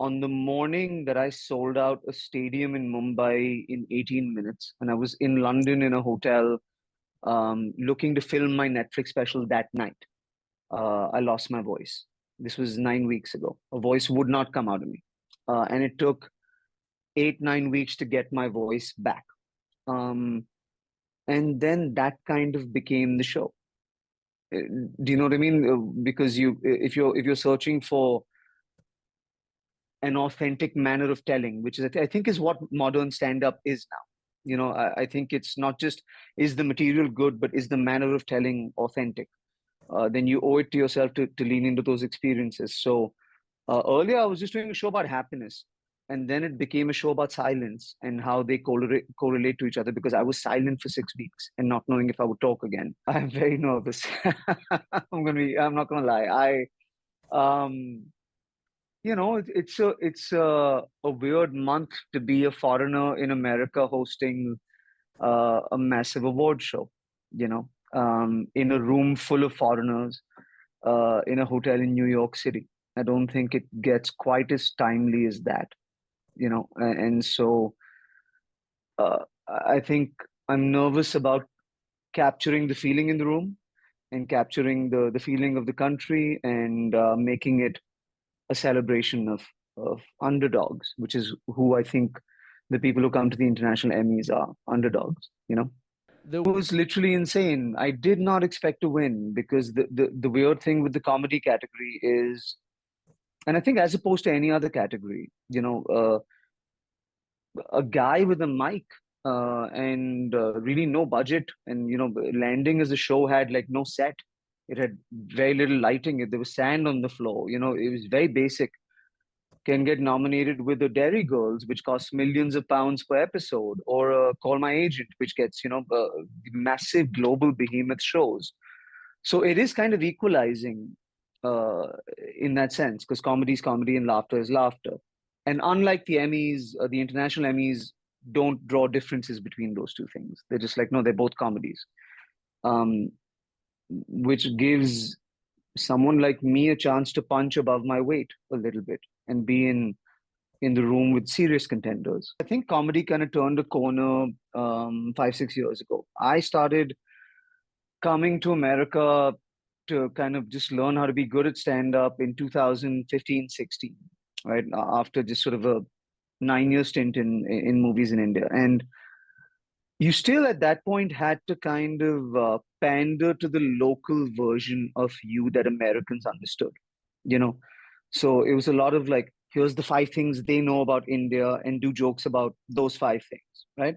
on the morning that I sold out a stadium in Mumbai in 18 minutes, and I was in London in a hotel looking to film my Netflix special that night. I lost my voice. This was 9 weeks ago. A voice would not come out of me. And it took 8, 9 weeks to get my voice back. Um, and then that kind of became the show. Do you know what I mean? Because if you're searching for an authentic manner of telling, which is I think is what modern stand-up is now. I think it's not just is the material good, but is the manner of telling authentic. Then you owe it to yourself to lean into those experiences. So earlier, I was just doing a show about happiness, and then it became a show about silence and how they correlate to each other because I was silent for 6 weeks and not knowing if I would talk again. I'm very nervous. I'm not gonna lie. Um, it's a weird month to be a foreigner in America hosting a massive award show, in a room full of foreigners, in a hotel in New York City. I don't think it gets quite as timely as that. And so I think I'm nervous about capturing the feeling in the room and capturing the feeling of the country and making it a celebration of underdogs, which is who I think the people who come to the international Emmys are underdogs. The It was literally insane. I did not expect to win because the weird thing with the comedy category is, and I think as opposed to any other category, a guy with a mic and really no budget, and landing as a show had like no set. It had very little lighting. There was sand on the floor. It was very basic. Can get nominated with the Dairy Girls, which costs millions of pounds per episode, or Call My Agent, which gets massive global behemoth shows. So it is kind of equalizing uh, in that sense because comedy is comedy and laughter is laughter. And unlike the Emmys, the international Emmys don't draw differences between those two things. They're just like, no, they're both comedies, um, which gives someone like me a chance to punch above my weight a little bit and be in the room with serious contenders. I think comedy kind of turned a corner 5, 6 years ago. I started coming to America to kind of just learn how to be good at stand up in 2015, 16, right? After just sort of a 9 year stint in movies in India. And you still at that point had to kind of pander to the local version of you that Americans understood, you know? So it was a lot of like, here's the 5 things they know about India and do jokes about those 5 things, right?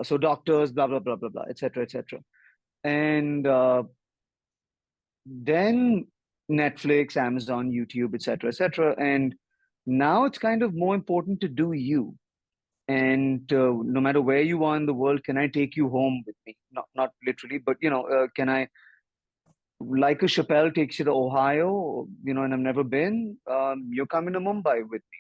So doctors, blah, blah, blah, blah, blah, et cetera, et cetera. And then Netflix, Amazon, YouTube, et cetera, et cetera. And now it's kind of more important to do you. And no matter where you are in the world, can I take you home with me? Not literally, but can I, like a Chappelle takes you to Ohio, and I've never been. You're coming to Mumbai with me.